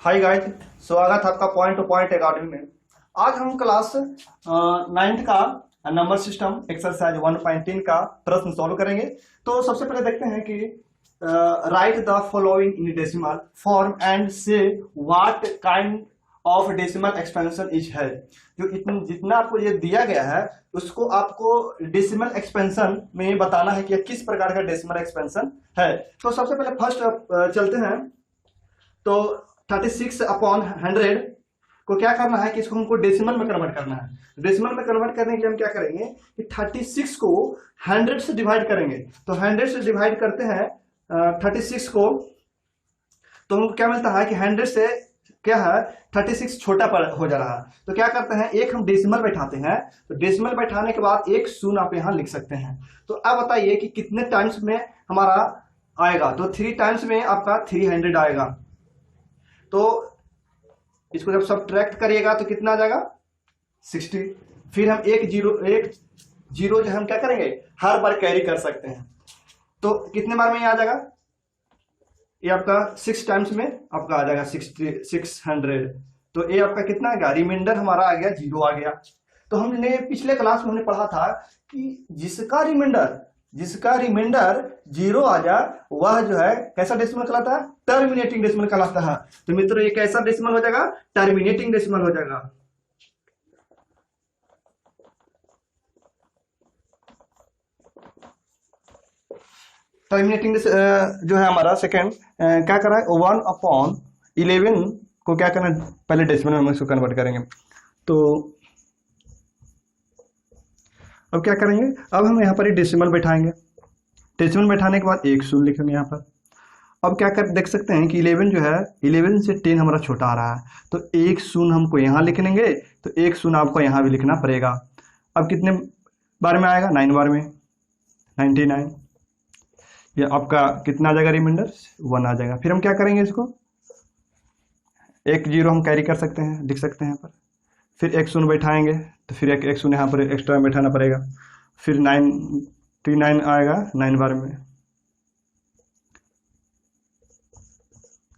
Hi guys, स्वागत है आपका पॉइंट टू पॉइंट अकेडमी में। आज हम क्लास 9th का नंबर सिस्टम एक्सरसाइज 1.3 का प्रश्न सॉल्व करेंगे। तो सबसे पहले देखते हैं कि राइट द फॉलोइंग इन decimal form and say what kind of decimal expansion is है। जो जितना आपको ये दिया गया है उसको आपको डेसिमल एक्सपेंशन में बताना है कि किस प्रकार का डेसिमल एक्सपेंशन है। तो सबसे पहले फर्स्ट चलते हैं। तो 36/100 को क्या करना है कि इसको हमको डेसिमल में कन्वर्ट करना है। डेसिमल में कन्वर्ट करने के लिए हम क्या करेंगे कि 36 को 100 से डिवाइड करेंगे। तो 100 से डिवाइड करते हैं 36 को, तो हमको क्या मिलता है कि 100 से क्या है 36 छोटा हो जा रहा है। तो क्या करते हैं, एक हम डेसिमल बैठाते हैं। तो डेसिमल बैठाने के बाद एक शून्य आप यहां लिख सकते हैं। तो अब बताइए कि कितने टाइम्स में हमारा आएगा। तो 3 टाइम्स में आपका 300 आएगा। तो इसको जब सब्ट्रैक्ट करिएगा तो कितना आ जाएगा 60। फिर हम एक जीरो जो हम क्या करेंगे हर बार कैरी कर सकते हैं। तो कितने बार में ये आ जाएगा, ये आपका 6 टाइम्स में आपका आ जाएगा 600। तो ये आपका कितना आ गया, रिमाइंडर हमारा आ गया 0 आ गया। तो हमने पिछले क्लास में हमने पढ़ा था कि जिसका रिमाइंडर 0 आ जाए वह जो है कैसा डेसिमल कहलाता है, टर्मिनेटिंग डेसिमल कहलाता है। तो मित्रों ये कैसा डेसिमल हो जाएगा, टर्मिनेटिंग डेसिमल हो जाएगा। टर्मिनेटिंग जो है हमारा सेकेंड क्या कर रहा है 1/11 को क्या करना है, पहले डेसिमल में हम इसको कन्वर्ट करेंगे। तो अब क्या करेंगे, अब हम यहाँ पर ही डेसिमल बैठाएंगे। डेसिमल बैठाने के बाद एक शून्य लिखेंगे यहाँ पर। अब क्या कर देख सकते हैं कि 11 जो है 11 से 10 हमारा छोटा आ रहा है। तो एक शून्य हमको यहाँ लिख लेंगे। तो एक शून्य आपको यहाँ भी लिखना पड़ेगा। अब कितने बार में आएगा, 9 बार में 99। ये आपका कितना आ जाएगा, रिमाइंडर 1 आ जाएगा। फिर हम क्या करेंगे, इसको एक जीरो हम कैरी कर सकते हैं, लिख सकते हैं यहाँ पर। फिर एक शून्य बैठाएंगे तो फिर एक शून्य यहाँ पर एक्स्ट्रा बैठाना पड़ेगा। फिर 99 आएगा 9 बार में।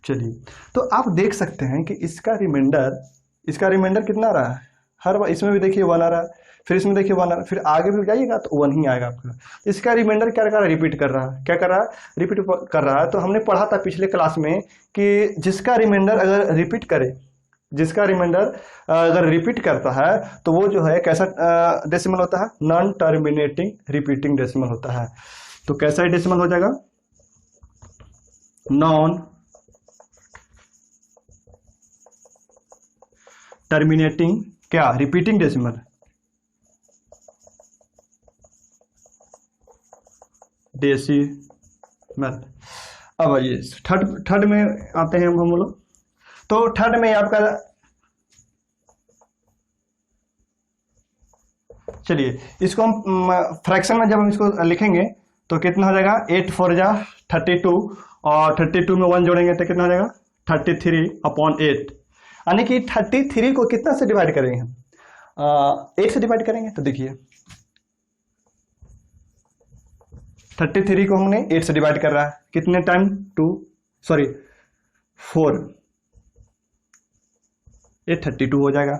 चलिए, तो आप देख सकते हैं कि इसका रिमाइंडर कितना आ रहा है, हर बार इसमें भी देखिए 1 आ रहा है, फिर इसमें देखिए 1 आ रहा है, फिर आगे भी जाइएगा तो 1 ही आएगा आपका। इसका रिमाइंडर क्या कर रहा है, रिपीट कर रहा है। क्या कर रहा है, रिपीट कर रहा है। तो हमने पढ़ा था पिछले क्लास में कि जिसका रिमाइंडर अगर रिपीट करता है तो वो जो है कैसा डेसिमल होता है, नॉन टर्मिनेटिंग रिपीटिंग डेसिमल होता है। तो कैसा डेसिमल हो जाएगा, नॉन टर्मिनेटिंग क्या, रिपीटिंग डेसिमल। अब ये थर्ड में आते हैं हम लोग। तो थर्ड में आपका, चलिए इसको हम फ्रैक्शन में जब हम इसको लिखेंगे तो कितना हो जाएगा, 8 4 जा 32 और 32 में 1 जोड़ेंगे तो कितना हो जाएगा 33/8। यानी कि 33 को कितना से डिवाइड करेंगे हम, 8 से डिवाइड करेंगे। तो देखिए 33 को हमने 8 से डिवाइड कर रहा है, कितने टाइम 4, ये 32 हो जाएगा।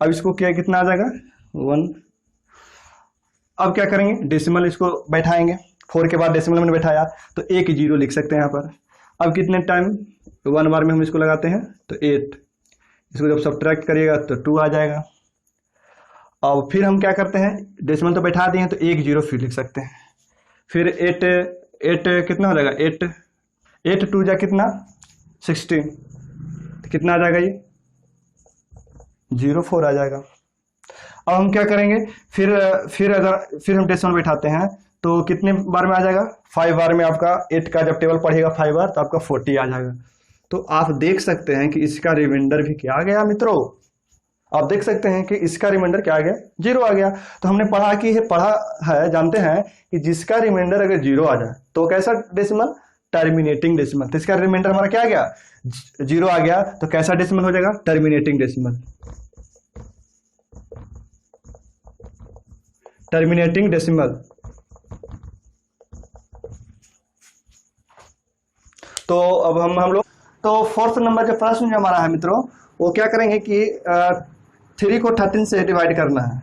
अब इसको क्या कितना आ जाएगा 1। अब क्या करेंगे, डेसिमल इसको बैठाएंगे। 4 के बाद डेसिमल में बैठाया तो एक जीरो लिख सकते हैं यहाँ पर। अब कितने टाइम 1 बार में हम इसको लगाते हैं तो 8। इसको जब सब्ट्रैक्ट करिएगा तो 2 आ जाएगा। और फिर हम क्या करते हैं, डेसिमल तो बैठा दिए हैं तो एक जीरो फिर लिख सकते हैं। फिर 8 कितना हो जाएगा, 8 2 जा कितना 16, तो कितना आ जाएगा, ये 04 आ जाएगा। अब हम क्या करेंगे, फिर हम डेसिमल बैठाते हैं तो कितने बार में आ जाएगा, 5 बार में। आपका 8 का जब टेबल पढ़ेगा 5 बार तो आपका 40 आ जाएगा। तो आप देख सकते हैं कि इसका रिमाइंडर भी क्या आ गया मित्रों, आप देख सकते हैं कि इसका रिमाइंडर क्या आ गया, 0 आ गया। तो हमने पढ़ा है, जानते हैं कि जिसका रिमाइंडर अगर 0 आ जाए तो कैसा डेसिमल, टर्मिनेटिंग डेसिमल। तो इसका रिमाइंडर हमारा क्या आ गया, 0 आ गया। तो कैसा डेसिमल हो जाएगा, टर्मिनेटिंग डेसिमल। Terminating decimal. तो अब हम लोग तो फोर्थ नंबर जो प्रश्न जो हमारा है मित्रों, वो क्या करेंगे कि 3 को 13 से डिवाइड करना है।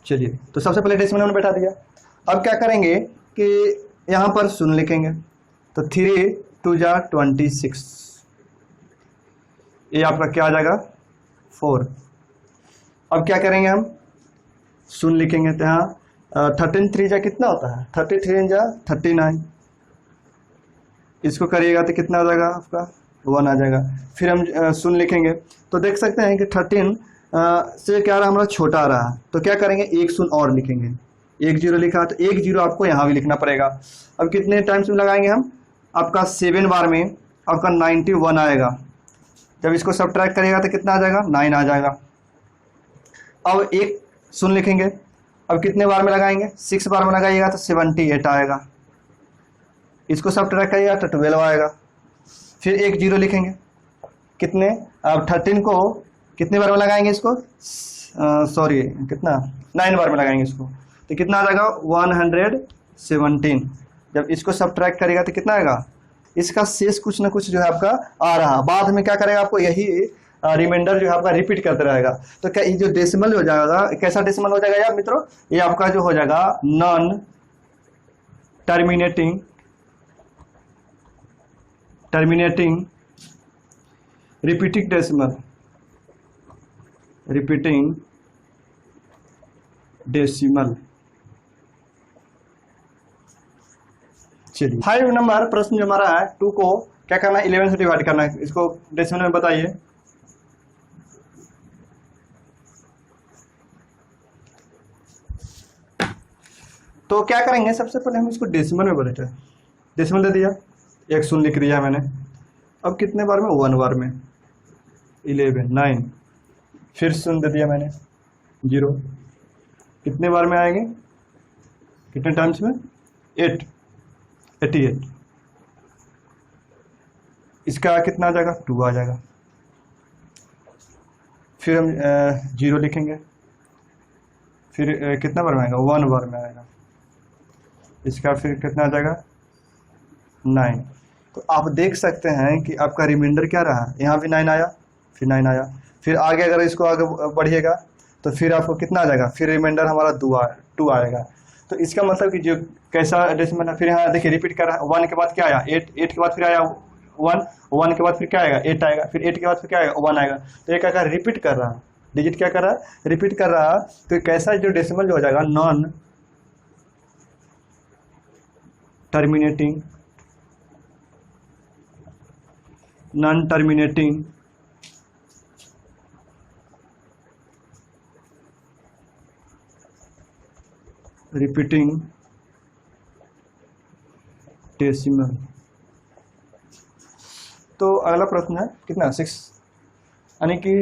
चलिए, तो सबसे पहले डेसिमल में बैठा दिया। अब क्या करेंगे कि यहाँ पर शून्य लिखेंगे, तो 3 2 जा 26, ये आपका क्या आ जाएगा 4। अब क्या करेंगे हम, शून्य लिखेंगे, तो यहाँ 13 3 जा कितना होता है, 33 जा 39, इसको करिएगा तो कितना आ जाएगा आपका 1 आ जाएगा। फिर हम शून्य लिखेंगे, तो देख सकते हैं कि 13 से क्या रहा हमारा छोटा आ रहा है, तो क्या करेंगे एक शून्य और लिखेंगे, 1 0 लिखा तो 1 0 आपको यहाँ भी लिखना पड़ेगा। अब कितने टाइम्स में लगाएंगे हम, आपका 7 बार में आपका 91 आएगा। जब इसको सब्ट्रैक्ट करिएगा तो कितना आ जाएगा 9 आ जाएगा। अब एक शून्य लिखेंगे, अब कितने बार में लगाएंगे, 6 बार में लगाइएगा तो 78 आएगा। इसको सब्ट्रैक्ट करिएगा तो 12 आएगा। फिर 1 0 लिखेंगे, कितने, अब 13 को कितने बार में लगाएंगे इसको, सॉरी कितना 9 बार में लगाएंगे इसको, तो कितना आ जाएगा 117। जब इसको सब्ट्रैक्ट करेगा तो कितना आएगा, इसका शेष कुछ ना कुछ जो है आपका आ रहा, बाद में क्या करेगा आपको यही रिमाइंडर जो है आपका रिपीट करते रहेगा। तो क्या ये जो डेसिमल हो जाएगा, कैसा डेसिमल हो जाएगा यार मित्रों, ये आपका जो हो जाएगा नॉन टर्मिनेटिंग रिपीटिंग डेसिमल। चलिए 5 नंबर प्रश्न जो हमारा है, 2 को क्या करना है 11 से डिवाइड करना है, इसको डेसिमल में बताइए। तो क्या करेंगे, सबसे पहले हम इसको डेसिमल में बदलते हैं। डेसिमल दे दिया, एक शून्य लिख दिया मैंने। अब कितने बार में, 1 बार में 11 9, फिर शून्य दे दिया मैंने 0, कितने बार में आएंगे, कितने टाइम्स में 88, इसका कितना आ जाएगा 2 आ जाएगा। फिर हम 0 लिखेंगे, फिर कितना बार में आएगा 1 बार में आएगा, इसका फिर कितना आ जाएगा 9। तो आप देख सकते हैं कि आपका रिमाइंडर क्या रहा, यहाँ भी 9 आया, फिर 9 आया, फिर आगे अगर इसको आगे बढ़िएगा तो फिर आपको कितना आ जाएगा, फिर रिमाइंडर हमारा 2 आएगा। तो इसका मतलब कि जो कैसा डेसिमल है, फिर यहाँ देखिए रिपीट कर रहा है, 1 के बाद क्या आया 8, 8 के बाद फिर आया 1, 1 के बाद फिर क्या आएगा 8 आएगा, फिर 8 के बाद फिर क्या आएगा 1 आएगा। तो ये क्या कर रहा है, रिपीट कर रहा है, डिजिट क्या कर रहा है, रिपीट कर रहा है। तो कैसा जो डेसिमल जो हो जाएगा नॉन टर्मिनेटिंग रिपीटिंग डेसिमल। तो अगला प्रश्न है कितना 6, यानी कि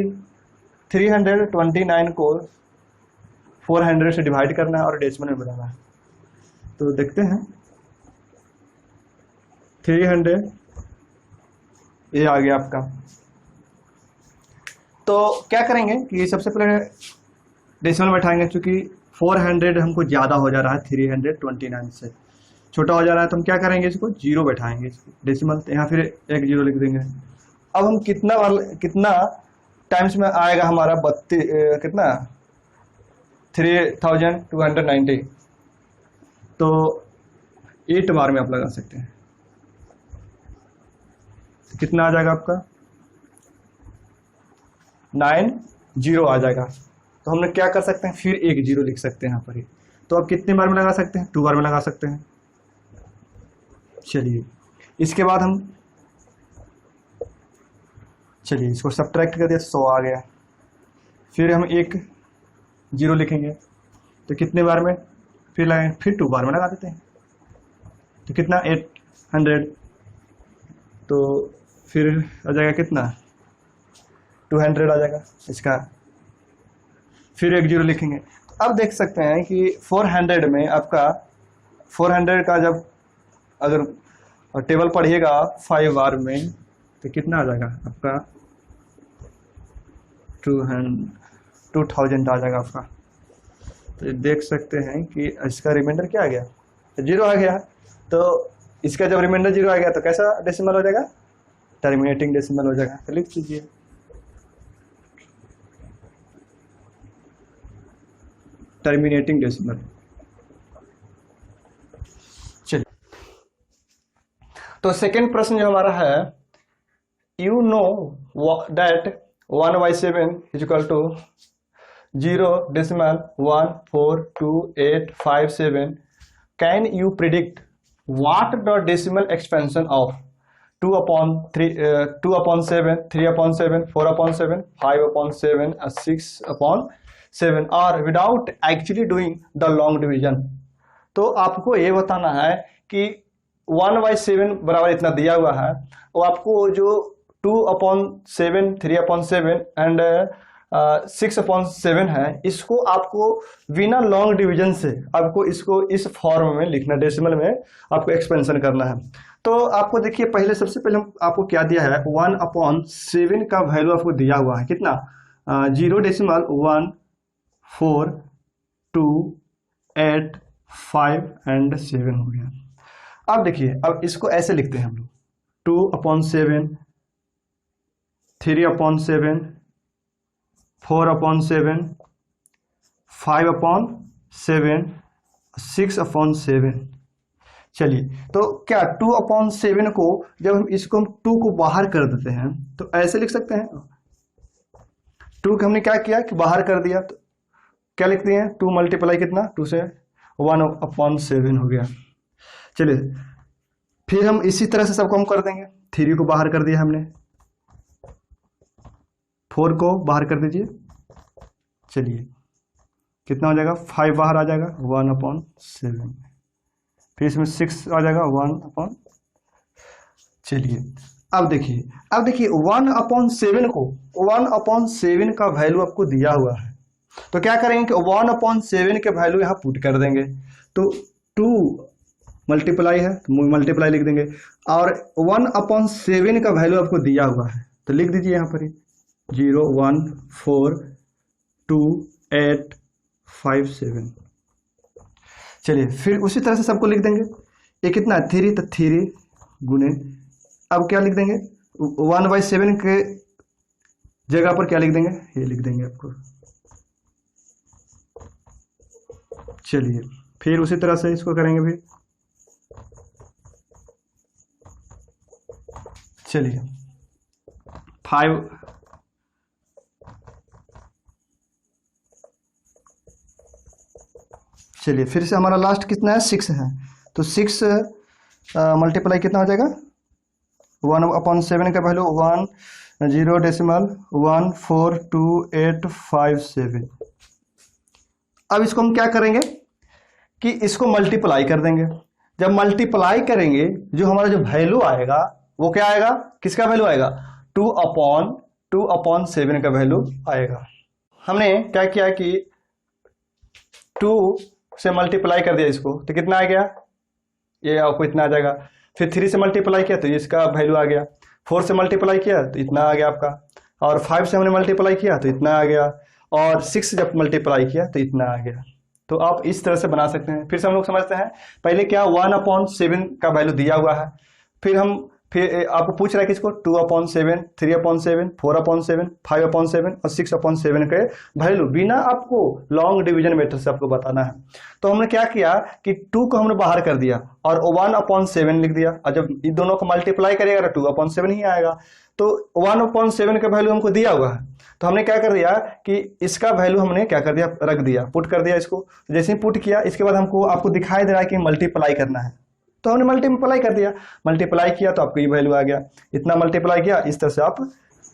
329 को 400 से डिवाइड करना है और डेसिमल में बताना है। तो देखते हैं 300 ये आ गया आपका। तो क्या करेंगे कि सबसे पहले डेसिमल बैठाएंगे, क्योंकि 400 हमको ज़्यादा हो जा रहा है 329 से, छोटा हो जा रहा है, तो हम क्या करेंगे इसको 0 बैठाएंगे इसको डेसिमल, तो यहाँ फिर एक 0 लिख देंगे। अब हम कितना टाइम्स में आएगा हमारा 32 कितना 3290, तो 8 बार में आप लगा सकते हैं, कितना आ जाएगा आपका 90 आ जाएगा। तो हमने क्या कर सकते हैं, फिर एक 0 लिख सकते हैं यहाँ पर ही। तो अब कितने बार में लगा सकते हैं, 2 बार में लगा सकते हैं। चलिए इसके बाद हम इसको सब्ट्रैक्ट कर दिया, 100 आ गया। फिर हम एक 0 लिखेंगे, तो कितने बार में फिर लगाएंगे, फिर 2 बार में लगा देते हैं, तो कितना 800, तो फिर आ जाएगा कितना 200 आ जाएगा इसका, फिर एक 0 लिखेंगे। अब देख सकते हैं कि 400 में आपका 400 का जब अगर टेबल पढ़िएगा 5 बार में, तो कितना आ जाएगा आपका 2000 आ जाएगा आपका। तो देख सकते हैं कि इसका रिमाइंडर क्या आ गया 0 आ गया। तो इसका जब रिमाइंडर 0 आ गया तो कैसा डेसिमल हो जाएगा, टर्मिनेटिंग डेसिमल हो जाएगा। तो लिख दीजिए टर्मिनेटिंग डेसिमल। चलिए, तो सेकेंड प्रश्न जो हमारा है, you know that 1/7 is equal to 0.1428857. Can you predict what the decimal expansion of 2/7, 3/7, 4/7, 5/7, 6/7 are without actually doing the long division? तो आपको ये बताना है कि 1/7 बराबर इतना दिया हुआ है, वो आपको जो 2/7, 3/7 एंड 6/7 है, इसको आपको बिना लॉन्ग डिवीजन से आपको इसको इस फॉर्म में लिखना, डेसिमल में आपको एक्सपेंशन करना है। तो आपको देखिए पहले, सबसे पहले आपको क्या दिया है, 1/7 का वैल्यू आपको दिया हुआ है कितना, 0.14285 एंड 7 हो गया। अब देखिए, अब इसको ऐसे लिखते हैं हम लोग, 2/7, 3/7, 4/7, 5/7, 6/7। चलिए, तो क्या 2/7 को जब हम इसको 2 को बाहर कर देते हैं तो ऐसे लिख सकते हैं, 2 को हमने क्या किया कि बाहर कर दिया, तो क्या लिखते हैं, 2 मल्टीप्लाई कितना, 2 से 1/7 हो गया। चलिए, फिर हम इसी तरह से सबको हम कर देंगे, 3 को बाहर कर दिया हमने, 4 को बाहर कर दीजिए, चलिए कितना हो जाएगा, 5 बाहर आ जाएगा, 1/7, फिर इसमें 6 आ जाएगा, 1/। चलिए, अब देखिए 1/7 को, 1/7 का वैल्यू आपको दिया हुआ है, तो क्या करेंगे कि 1/7 के वैल्यू यहाँ पुट कर देंगे, तो 2 मल्टीप्लाई है तो मल्टीप्लाई लिख देंगे, और 1/7 का वैल्यू आपको दिया हुआ है तो लिख दीजिए यहाँ पर ही 0.1428857। चलिए, फिर उसी तरह से सबको लिख देंगे, ये कितना 3, तो 3 गुने, अब क्या लिख देंगे, 1/7 के जगह पर क्या लिख देंगे, ये लिख देंगे आपको। चलिए, फिर उसी तरह से इसको करेंगे भी। चलिए, 5, चलिए फिर से हमारा लास्ट कितना है, 6 है, तो 6 मल्टीप्लाई कितना हो जाएगा, 1/7 का वैल्यू 10.1428857। अब इसको हम क्या करेंगे कि इसको मल्टीप्लाई कर देंगे, जब मल्टीप्लाई करेंगे जो हमारा जो वैल्यू आएगा वो क्या आएगा, किसका वैल्यू आएगा, 2/7 का वैल्यू आएगा। हमने क्या किया कि 2 से मल्टीप्लाई कर दिया इसको, तो कितना आ गया, ये आपको इतना आ जाएगा। फिर 3 से मल्टीप्लाई किया तो इसका वैल्यू आ गया, 4 से मल्टीप्लाई किया तो इतना आ गया आपका, और 5 से हमने मल्टीप्लाई किया तो इतना आ गया, और 6 से जब मल्टीप्लाई किया तो इतना आ गया। तो आप इस तरह से बना सकते हैं। फिर से हम लोग समझते हैं, पहले क्या 1/7 का वैल्यू दिया हुआ है, फिर आपको पूछ रहा है कि इसको 2/7, 3/7, 4/7, 5/7 और 6/7 के वैल्यू बिना आपको लॉन्ग डिवीजन मेथड से आपको बताना है। तो हमने क्या किया कि 2 को हमने बाहर कर दिया और 1/7 लिख दिया, और जब इन दोनों को मल्टीप्लाई करेगा तो 2/7 ही आएगा। तो 1/7 का वैल्यू हमको दिया हुआ है, तो हमने क्या कर दिया कि इसका वैल्यू हमने क्या कर दिया, रख दिया, पुट कर दिया इसको। जैसे ही पुट किया, इसके बाद आपको दिखाई दे रहा है कि मल्टीप्लाई करना है, तो हमने मल्टीप्लाई कर दिया, मल्टीप्लाई किया तो आपको ये वैल्यू आ गया, इतना मल्टीप्लाई किया, इस तरह से आप।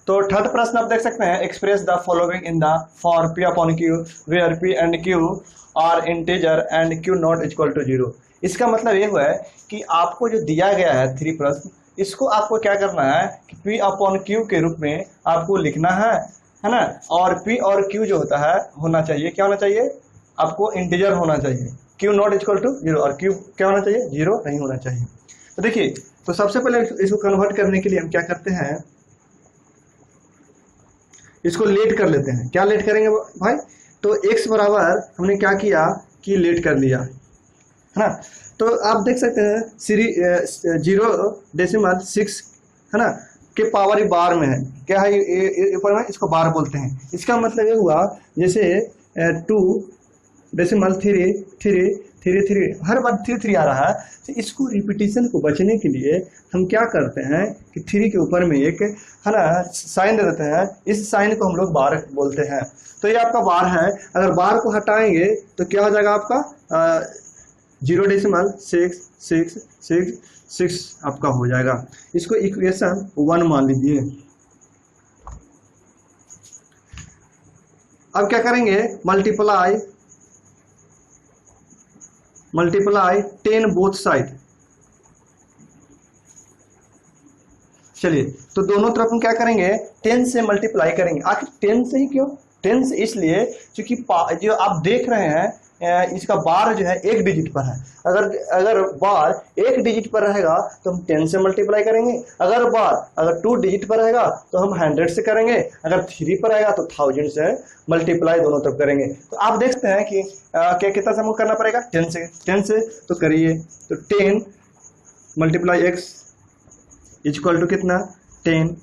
तो थर्ड प्रश्न आप देख सकते हैं, express the following in the form P/Q where P and Q are integer and Q not equal to 0। इसका मतलब ये हुआ है कि आपको जो दिया गया है 3 प्रश्न, इसको आपको क्या करना है कि P/Q के रूप में आपको लिखना है ना, और P और Q जो होता है होना चाहिए, क्या होना चाहिए, आपको इंटीजर होना चाहिए, Q नॉट इक्वल टू 0, और Q क्या होना चाहिए, 0 नहीं होना चाहिए। तो देखिए, तो सबसे पहले इसको कन्वर्ट करने के लिए हम क्या करते हैं, इसको लेट कर लेते हैं। क्या लेट करेंगे भाई, तो x बराबर हमने क्या किया कि लेट कर लिया है ना, तो आप देख सकते हैं 0.6 है ना के पावर बार में है, क्या है ये ऊपर में, इसको बार बोलते हैं। इसका मतलब ये हुआ जैसे 2.3 हर बार 3 आ रहा है, तो इसको रिपीटिशन को बचने के लिए हम क्या करते हैं कि 3 के ऊपर में एक है ना साइन दे देते हैं, इस साइन को हम लोग बार बोलते हैं। तो ये आपका बार है, अगर बार को हटाएंगे तो क्या हो जाएगा आपका 0.666 आपका हो जाएगा। इसको इक्वेशन 1 मान लीजिए। अब क्या करेंगे, मल्टीप्लाई 10 बोथ साइड। चलिए तो दोनों तरफ हम क्या करेंगे, 10 से मल्टीप्लाई करेंगे। आखिर 10 से ही क्यों, 10 से इसलिए क्योंकि जो आप देख रहे हैं इसका बार जो है 1 डिजिट पर है। अगर बार 1 डिजिट पर रहेगा तो हम 10 से मल्टीप्लाई करेंगे, अगर 2 डिजिट पर रहेगा तो हम 100 से करेंगे, अगर 3 पर रहेगा तो 1000 से मल्टीप्लाई दोनों तरफ करेंगे। तो आप देखते हैं कि क्या कितना से हमको करना पड़ेगा, 10 से तो करिए। तो 10 मल्टीप्लाई x इक्वल टू कितना 10।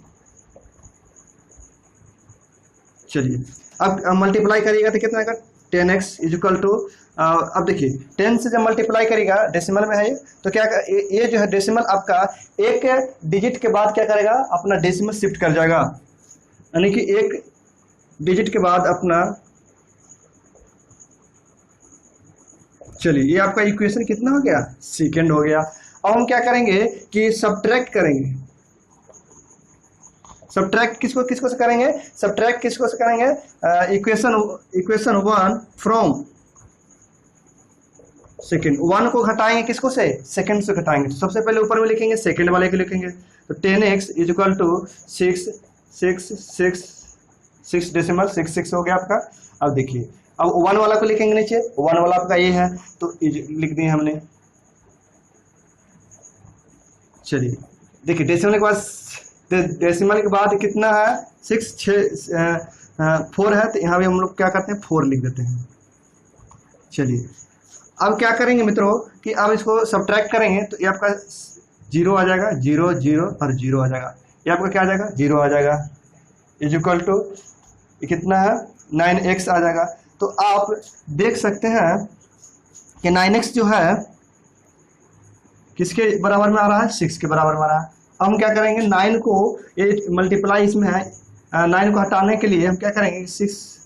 चलिए अब मल्टीप्लाई करिएगा तो कितना आएगा 10x इक्वल टू, अब देखिए 10 से जब मल्टीप्लाई करेगा, डेसिमल में है ये, तो क्या ये जो है डेसिमल आपका 1 डिजिट के बाद क्या करेगा, अपना डेसिमल शिफ्ट कर जाएगा, यानी कि 1 डिजिट के बाद अपना। चलिए ये आपका इक्वेशन कितना हो गया, सेकंड हो गया। अब हम क्या करेंगे कि सब्ट्रैक्ट करेंगे। सब्ट्रैक्ट किसको से करेंगे, सब्ट्रैक्ट किसको से करेंगे, इक्वेशन 1 फ्रॉम सेकंड। 1 को घटाएंगे किसको से, सेकंड से घटाएंगे। तो सबसे पहले ऊपर में लिखेंगे, सेकंड वाले को लिखेंगे। तो 10x इक्वल टू 6 डेसिमल 6 हो गया आपका। अब देखिए अब 1 वाला को लिखेंगे नीचे, 1 वाला आपका ये है तो लिख दिए हमने। चलिए देखिए डेसिमल के बाद कितना है 4 है, तो यहाँ भी हम लोग क्या करते हैं 4 लिख देते हैं। चलिए अब क्या करेंगे मित्रों कि अब इसको सब्ट्रैक्ट करेंगे तो ये आपका 0 आ जाएगा, 0 0 और 0 आ जाएगा। ये आपका क्या आ जाएगा 0 आ जाएगा, इक्वल टू कितना है 9x आ जाएगा। तो आप देख सकते हैं कि 9x जो है किसके बराबर में आ रहा है, 6 के बराबर में आ रहा है। अब हम क्या करेंगे 9 को, ये मल्टीप्लाई इसमें है, 9 को हटाने के लिए हम क्या करेंगे 6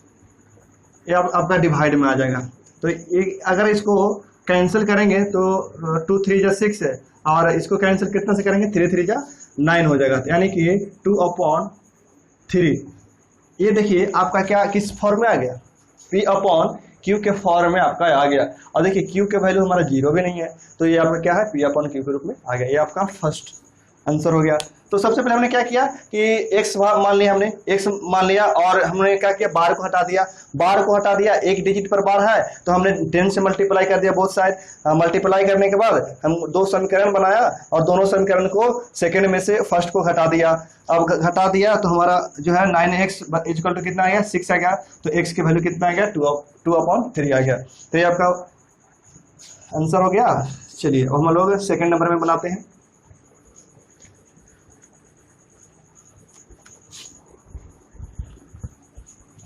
ये आपका डिवाइड में आ जाएगा। तो ये अगर इसको कैंसिल करेंगे तो 2 3 जा 6 है, और इसको कैंसिल कितना से करेंगे 3 3 जा 9 हो जाएगा, यानी कि 2/3। ये देखिए आपका क्या किस फॉर्म में आ गया, P/Q के फॉर्म में आपका आ गया। और देखिए Q के वैल्यू हमारा 0 भी नहीं है, तो ये आपका क्या है P/Q के रूप में आ गया। ये आपका फर्स्ट आंसर हो गया। तो सबसे पहले हमने क्या किया कि x मान लिया, हमने x मान लिया और हमने क्या किया बार को हटा दिया। 1 डिजिट पर बार है तो हमने 10 से मल्टीप्लाई कर दिया बोथ साइड। मल्टीप्लाई करने के बाद हम 2 समीकरण बनाया और दोनों समीकरण को सेकंड में से फर्स्ट को घटा दिया। अब घटा दिया तो हमारा जो है 9x इक्वल टू कितना आ गया 6 आ गया। तो x की वैल्यू कितना आ गया 2/3 आ गया। तो ये आपका आंसर हो गया। चलिए अब हम लोग सेकंड नंबर में बनाते हैं।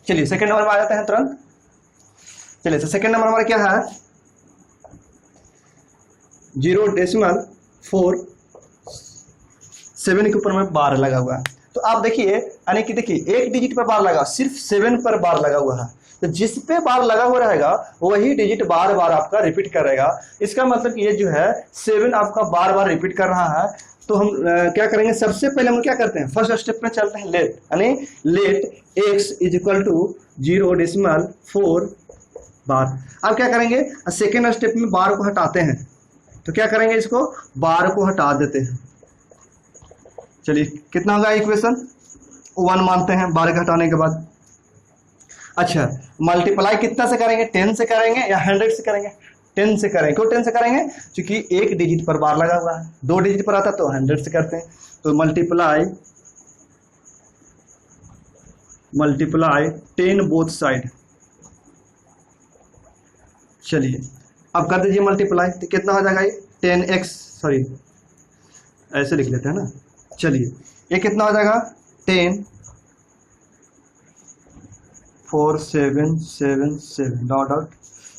चलिए सेकंड नंबर में आ जाते हैं तुरंत। चलिए तो सेकंड नंबर हमारा क्या है 0.47 के ऊपर में बार लगा हुआ है। तो आप देखिए यानी कि देखिए 1 डिजिट पर बार लगा, सिर्फ 7 पर बार लगा हुआ है। तो जिस पे बार लगा हुआ रहेगा वही डिजिट बार बार आपका रिपीट करेगा। इसका मतलब कि ये जो है 7 आपका बार बार रिपीट कर रहा है। तो हम क्या करेंगे, सबसे पहले हम क्या करते हैं फर्स्ट स्टेप में चलते हैं लेट, यानी लेट x इक्वल टू 0.4 बार। अब क्या करेंगे सेकेंड स्टेप में बार को हटाते हैं। तो क्या करेंगे इसको बार को हटा देते हैं। चलिए कितना होगा इक्वेशन 1 मानते हैं बार के हटाने के बाद। अच्छा मल्टीप्लाई कितना से करेंगे 10 से करेंगे या 100 से करेंगे 10 से करेंगे। क्यों 10 से करेंगे क्योंकि 1 डिजिट पर बार लगा हुआ है, 2 डिजिट पर आता तो 100 से करते हैं। तो मल्टीप्लाई 10 बोथ साइड। चलिए अब कर दीजिए मल्टीप्लाई, तो कितना हो जाएगा ये 10x, सॉरी ऐसे लिख लेते हैं ना, चलिए ये कितना हो जाएगा 10 4 7 7 7 डॉट डॉट,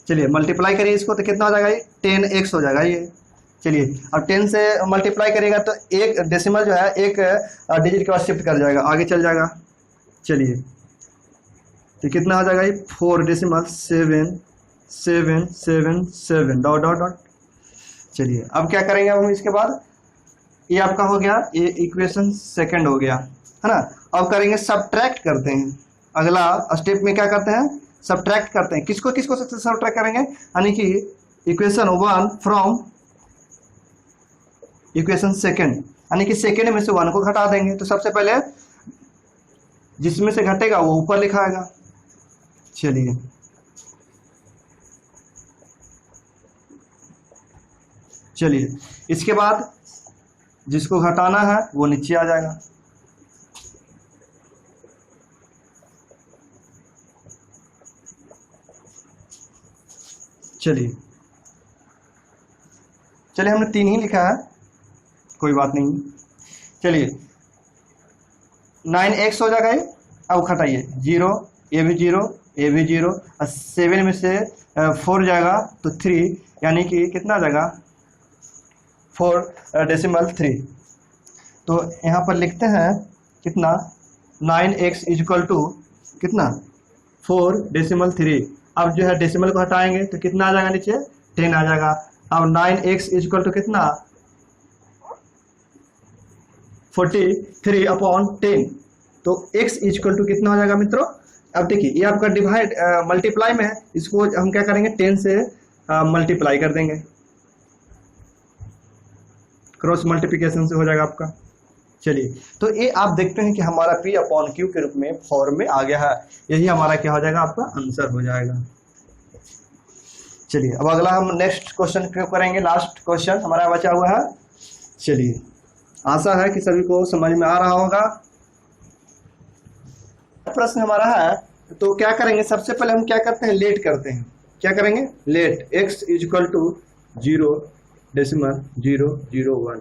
चलिए मल्टीप्लाई करिए इसको तो कितना हो जाएगा ये 10x हो जाएगा ये। चलिए अब 10 से मल्टीप्लाई करिएगा तो एक डेसिमल जो है एक डिजिट के बाद शिफ्ट कर जाएगा, आगे चल जाएगा। चलिए तो कितना हो जाएगा ये 4 डेसिमल 7 7 7 7 डॉट डॉट डॉट। चलिए अब क्या करेंगे अब हम इसके बाद, ये आपका हो गया, ये इक्वेशन सेकंड हो गया है ना। अब करेंगे सब्ट्रैक्ट करते हैं, अगला स्टेप में क्या करते हैं सब्ट्रैक्ट करते हैं, किसको किसको सब्ट्रैक्ट करेंगे, यानी कि इक्वेशन 1 फ्रॉम इक्वेशन सेकंड, यानी कि सेकंड में से 1 को घटा देंगे। तो सबसे पहले जिसमें से घटेगा वो ऊपर लिखाएगा। चलिए चलिए इसके बाद जिसको घटाना है वो नीचे आ जाएगा। चलिए चलिए हमने 3 ही लिखा है, कोई बात नहीं। चलिए 9x हो जाएगा ये, अब घटाइए 0, ये भी 0, ये भी 0, और 7 में से 4 जाएगा तो 3, यानी कि कितना आ जाएगा 4 डेसिमल 3। तो यहाँ पर लिखते हैं कितना 9x इक्वल टू कितना 4 डेसिमल 3। अब जो है डेसिमल को हटाएंगे तो कितना आ जाएगा नीचे 10 आ जाएगा। अब 9x इक्वल टू कितना 43 अपॉन 10, तो x इक्वल टू कितना हो जाएगा मित्रों। अब देखिए ये आपका डिवाइड मल्टीप्लाई में है, इसको हम क्या करेंगे 10 से मल्टीप्लाई कर देंगे, क्रॉस मल्टीप्लिकेशन से हो जाएगा आपका। चलिए तो ये आप देखते हैं कि हमारा p अपॉन q के रूप में फॉर्म में आ गया है, यही हमारा क्या हो जाएगा आपका आंसर हो जाएगा। चलिए अब अगला हम नेक्स्ट क्वेश्चन क्यों करेंगे, लास्ट क्वेश्चन हमारा बचा हुआ है। चलिए आशा है कि सभी को समझ में आ रहा होगा। प्रश्न हमारा है, तो क्या करेंगे सबसे पहले हम क्या करते हैं लेट करते हैं, क्या करेंगे let x equal to 0 decimal 0 0 1,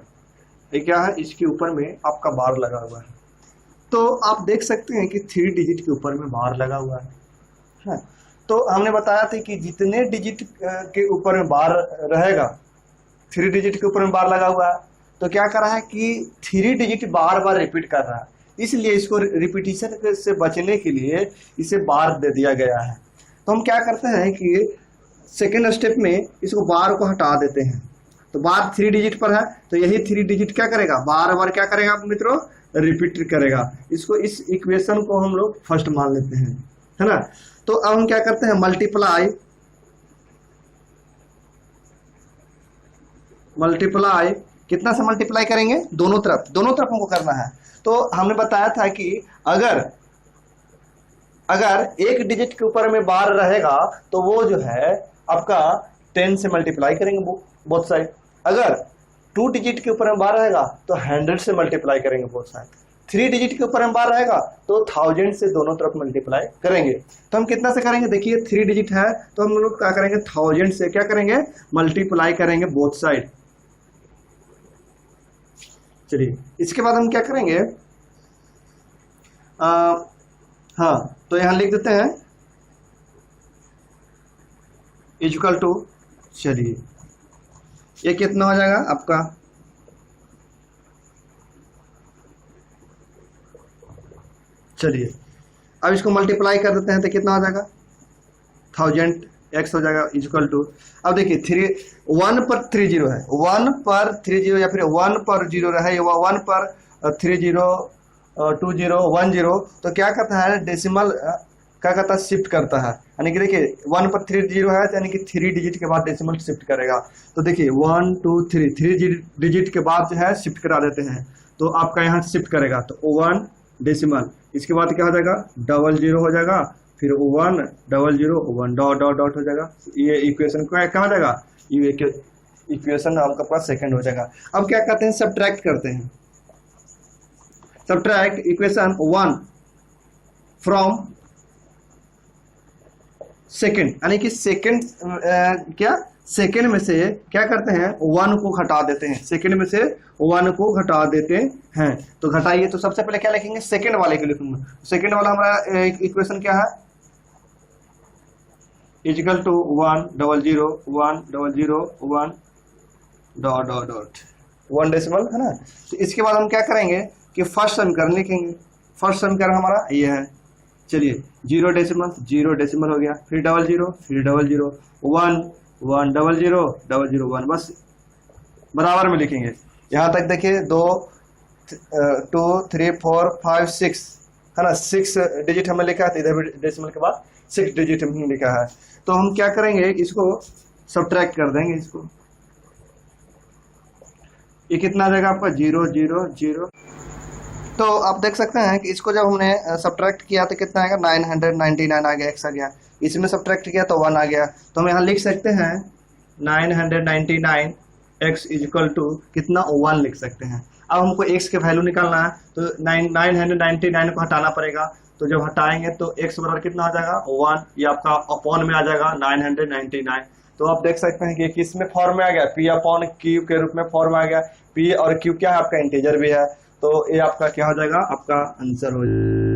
ये क्या है इसके ऊपर में आपका बार लगा हुआ है। तो आप देख सकते हैं कि 3 डिजिट के ऊपर में बार लगा हुआ है। तो हमने बताया था कि जितने डिजिट के ऊपर में बार रहेगा, 3 डिजिट के ऊपर में बार लगा हुआ है, तो क्या कर रहा है कि 3 डिजिट बार बार रिपीट कर रहा है, इसलिए इसको रिपीटिशन से बचने के लिए इसे बार दे दिया गया है। तो हम क्या करते हैं कि सेकेंड स्टेप में इसको बार को हटा देते हैं। तो बार 3 डिजिट पर है, तो यही 3 डिजिट क्या करेगा बार बार क्या करेगा मित्रों रिपीट करेगा। इसको इस इक्वेशन को हम लोग फर्स्ट मान लेते हैं, है ना। तो अब हम क्या करते हैं मल्टीप्लाई कितना से मल्टीप्लाई करेंगे दोनों तरफ हमको करना है। तो हमने बताया था कि अगर एक डिजिट के ऊपर में बार रहेगा तो वो जो है आपका 10 से मल्टीप्लाई करेंगे बोथ साइड। अगर 2 डिजिट के ऊपर में बार रहेगा तो 100 से मल्टीप्लाई करेंगे बोथ साइड। 3 डिजिट के ऊपर में बार रहेगा तो 1000 से दोनों तरफ मल्टीप्लाई करेंगे। तो हम कितना से करेंगे, देखिए 3 डिजिट है तो हम लोग क्या करेंगे 1000 से क्या करेंगे मल्टीप्लाई करेंगे बोथ साइड। चलिए इसके बाद हम क्या करेंगे हाँ तो यहां लिख देते हैं इक्वल टू, चलिए ये कितना हो जाएगा आपका चलिए अब इसको मल्टीप्लाई कर देते हैं तो कितना हो जाएगा 1000x हो जाएगा इक्वल टू। अब देखिए 1 पर 3 0 है, 1 पर 3 0 या फिर 1 पर 0 रहे, 1 पर 3 0 2 0 1 0, तो क्या करता है डेसिमल क्या करता है शिफ्ट करता है, यानी कि देखिए 1 पर 3 0 है यानी कि 3 डिजिट के बाद डेसिमल शिफ्ट करेगा। तो देखिए 1 2 3 डिजिट के बाद जो है शिफ्ट करा देते हैं, तो आपका यहाँ शिफ्ट करेगा तो 1 डेसिमल, इसके बाद क्या हो जाएगा 00 हो जाएगा, फिर 1 00 1 डॉट डॉट डॉट हो जाएगा। ये इक्वेशन क्या हो जाएगा, ये इक्वेशन आपका पास सेकंड हो जाएगा। अब क्या करते हैं सब्ट्रैक्ट करते हैं, सब्ट्रैक्ट इक्वेशन 1 फ्रॉम सेकंड, यानी कि सेकंड क्या सेकेंड में से क्या करते हैं, 1 को घटा देते हैं, सेकेंड में से 1 को घटा देते हैं। तो घटाइए, तो सबसे पहले क्या लिखेंगे, सेकेंड वाले को लिखूंगा। सेकेंड वाला हमारा इक्वेशन क्या है, is equal to 1 0 0 1 0 0 1 dot dot dot 1 decimal है ना। तो इसके बाद हम क्या करेंगे कि फर्स्ट समीकरण लिखेंगे। फर्स्ट समीकरण हमारा ये है, चलिए 0 डेसिमल हो गया, फिर 0 0 फिर 0 0 1 1 0 0 0 0 1, बस बराबर में लिखेंगे। यहाँ तक देखिए 2 2 3 4 5 6 है ना, 6 डिजिट हमने लिखा है, तो इधर भी डेसिमल के बाद 6 डिजिट हमने लिखा है। तो हम क्या करेंगे, इसको सब्ट्रैक्ट कर देंगे इसको। ये कितना आ जाएगा आपका 0 0 0। तो आप देख सकते हैं कि इसको जब हमने सब्ट्रैक्ट किया तो कितना आएगा, 999 आ गया, x आ गया। इसमें सब्ट्रैक्ट किया तो 1 आ गया। तो हम यहाँ लिख सकते हैं 999 x इक्वल टू कितना, 1 लिख सकते हैं। अब हमको x के वैल्यू निकालना है, तो 999 को हटाना पड़ेगा। तो जब हटाएंगे तो x बराबर कितना आ जाएगा, 1। ये आपका अपॉन में आ जाएगा 999। तो आप देख सकते हैं कि किस में फॉर्म में आ गया, p अपॉन q के रूप में फॉर्म आ गया। p और q क्या है, आपका इंटीजर भी है। तो ये आपका क्या हो जाएगा, आपका आंसर हो जाएगा।